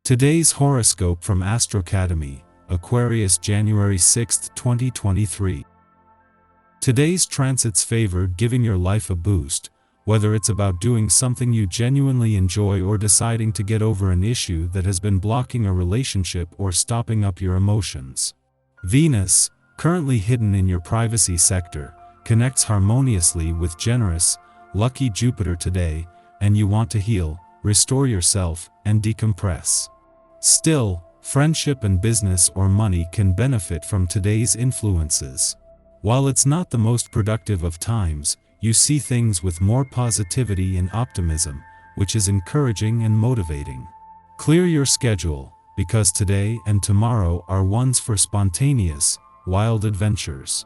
Today's horoscope from Astrocademy, Aquarius January 6, 2023. Today's transits favor giving your life a boost, whether it's about doing something you genuinely enjoy or deciding to get over an issue that has been blocking a relationship or stopping up your emotions. Venus, currently hidden in your privacy sector, connects harmoniously with generous, lucky Jupiter today, and you want to heal, restore yourself, and decompress. Still, friendship and business or money can benefit from today's influences. While it's not the most productive of times, you see things with more positivity and optimism, which is encouraging and motivating. Clear your schedule, because today and tomorrow are ones for spontaneous, wild adventures.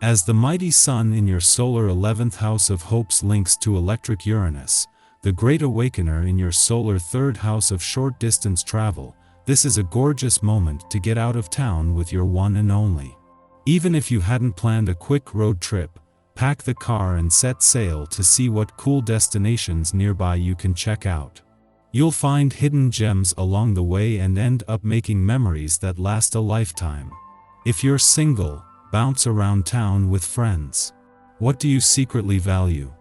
As the mighty sun in your solar 11th house of hopes links to electric Uranus, the great awakener in your solar 3rd house of short-distance travel, this is a gorgeous moment to get out of town with your one and only. Even if you hadn't planned a quick road trip, pack the car and set sail to see what cool destinations nearby you can check out. You'll find hidden gems along the way and end up making memories that last a lifetime. If you're single, bounce around town with friends. What do you secretly value?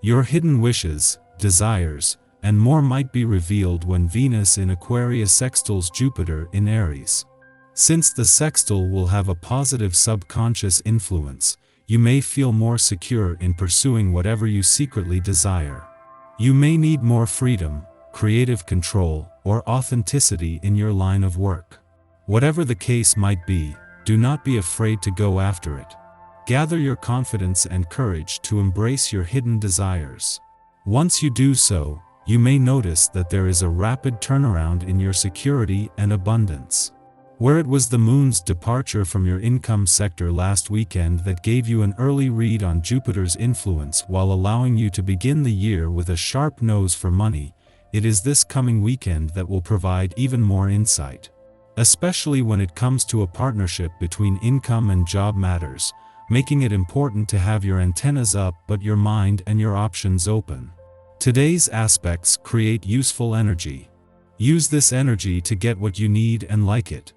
Your hidden wishes, desires, and more might be revealed when Venus in Aquarius sextiles Jupiter in Aries. Since the sextile will have a positive subconscious influence, you may feel more secure in pursuing whatever you secretly desire. You may need more freedom, creative control, or authenticity in your line of work. Whatever the case might be, do not be afraid to go after it. Gather your confidence and courage to embrace your hidden desires. Once you do so, you may notice that there is a rapid turnaround in your security and abundance. Where it was the moon's departure from your income sector last weekend that gave you an early read on Jupiter's influence while allowing you to begin the year with a sharp nose for money, it is this coming weekend that will provide even more insight. Especially when it comes to a partnership between income and job matters, making it important to have your antennas up but your mind and your options open. Today's aspects create useful energy. Use this energy to get what you need and like it.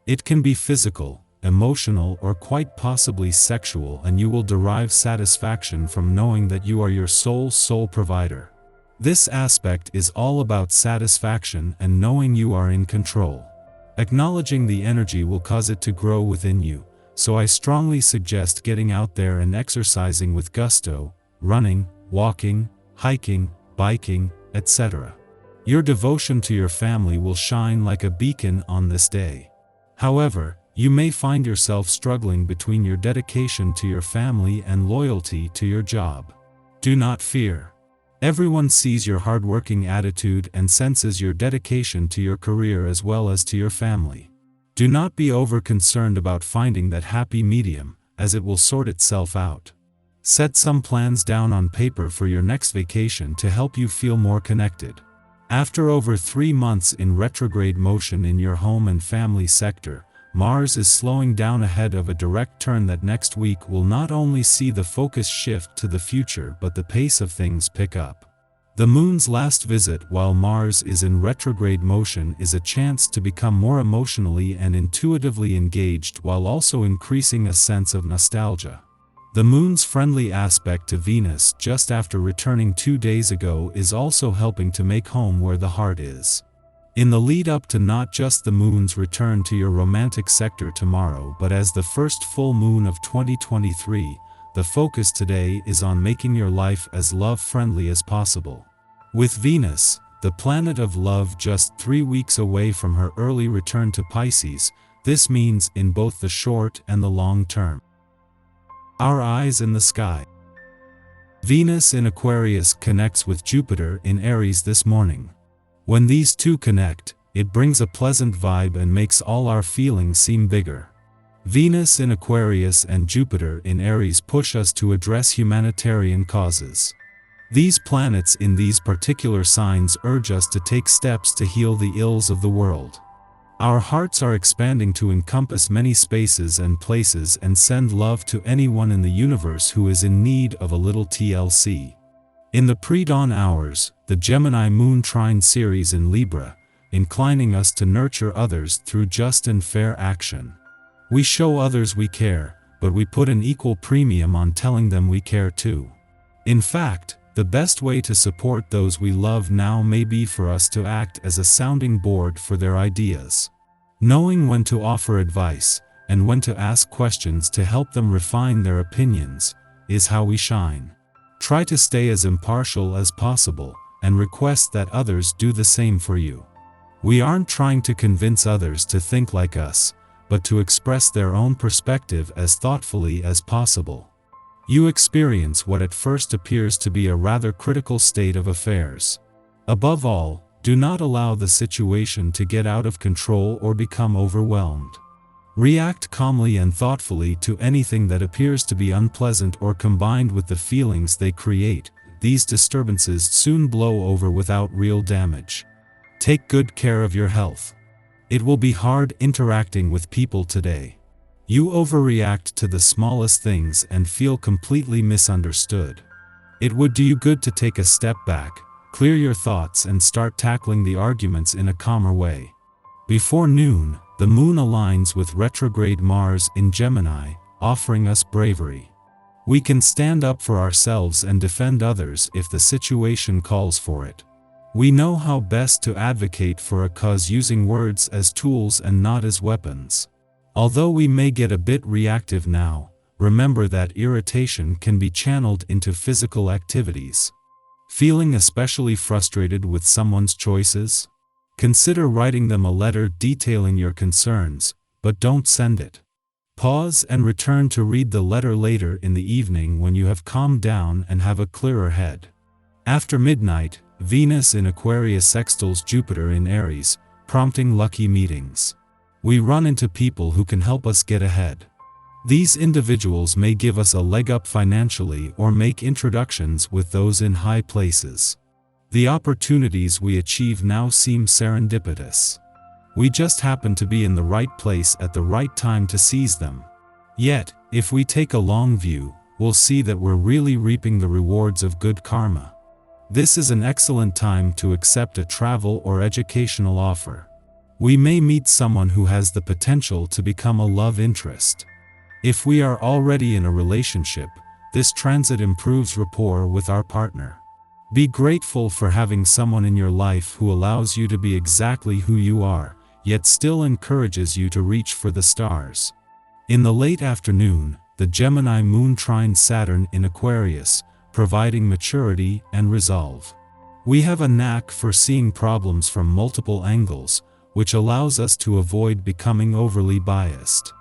It can be physical, emotional, or quite possibly sexual, and you will derive satisfaction from knowing that you are your soul provider. This aspect is all about satisfaction and knowing you are in control. Acknowledging the energy will cause it to grow within you, so I strongly suggest getting out there and exercising with gusto, running, walking, hiking, biking, etc. Your devotion to your family will shine like a beacon on this day. However, you may find yourself struggling between your dedication to your family and loyalty to your job. Do not fear. Everyone sees your hardworking attitude and senses your dedication to your career as well as to your family. Do not be over-concerned about finding that happy medium, as it will sort itself out. Set some plans down on paper for your next vacation to help you feel more connected. After over 3 months in retrograde motion in your home and family sector, Mars is slowing down ahead of a direct turn that next week will not only see the focus shift to the future but the pace of things pick up. The Moon's last visit while Mars is in retrograde motion is a chance to become more emotionally and intuitively engaged while also increasing a sense of nostalgia. The Moon's friendly aspect to Venus just after returning 2 days ago is also helping to make home where the heart is. In the lead up to not just the Moon's return to your romantic sector tomorrow but as the first full moon of 2023, the focus today is on making your life as love-friendly as possible. With Venus, the planet of love, just 3 weeks away from her early return to Pisces, this means in both the short and the long term. Our eyes in the sky. Venus in Aquarius connects with Jupiter in Aries this morning. When these two connect, it brings a pleasant vibe and makes all our feelings seem bigger. Venus in Aquarius and Jupiter in Aries push us to address humanitarian causes. These planets in these particular signs urge us to take steps to heal the ills of the world. Our hearts are expanding to encompass many spaces and places and send love to anyone in the universe who is in need of a little TLC. In the pre-dawn hours, the Gemini Moon Trine series in Libra, inclining us to nurture others through just and fair action. We show others we care, but we put an equal premium on telling them we care too. In fact, the best way to support those we love now may be for us to act as a sounding board for their ideas. Knowing when to offer advice, and when to ask questions to help them refine their opinions, is how we shine. Try to stay as impartial as possible, and request that others do the same for you. We aren't trying to convince others to think like us, but to express their own perspective as thoughtfully as possible. You experience what at first appears to be a rather critical state of affairs. Above all, do not allow the situation to get out of control or become overwhelmed. React calmly and thoughtfully to anything that appears to be unpleasant or combined with the feelings they create. These disturbances soon blow over without real damage. Take good care of your health. It will be hard interacting with people today. You overreact to the smallest things and feel completely misunderstood. It would do you good to take a step back, clear your thoughts and start tackling the arguments in a calmer way. Before noon, the moon aligns with retrograde Mars in Gemini, offering us bravery. We can stand up for ourselves and defend others if the situation calls for it. We know how best to advocate for a cause using words as tools and not as weapons. Although we may get a bit reactive now, remember that irritation can be channeled into physical activities. Feeling especially frustrated with someone's choices? Consider writing them a letter detailing your concerns, but don't send it. Pause and return to read the letter later in the evening when you have calmed down and have a clearer head. After midnight, Venus in Aquarius sextiles Jupiter in Aries, prompting lucky meetings. We run into people who can help us get ahead. These individuals may give us a leg up financially or make introductions with those in high places. The opportunities we achieve now seem serendipitous. We just happen to be in the right place at the right time to seize them. Yet, if we take a long view, we'll see that we're really reaping the rewards of good karma. This is an excellent time to accept a travel or educational offer. We may meet someone who has the potential to become a love interest. If we are already in a relationship, this transit improves rapport with our partner. Be grateful for having someone in your life who allows you to be exactly who you are, yet still encourages you to reach for the stars. In the late afternoon, the Gemini moon trines Saturn in Aquarius, providing maturity and resolve. We have a knack for seeing problems from multiple angles, which allows us to avoid becoming overly biased.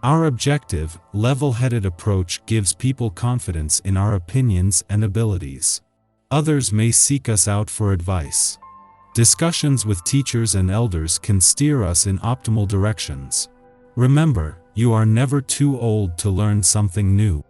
Our objective, level-headed approach gives people confidence in our opinions and abilities. Others may seek us out for advice. Discussions with teachers and elders can steer us in optimal directions. Remember, you are never too old to learn something new.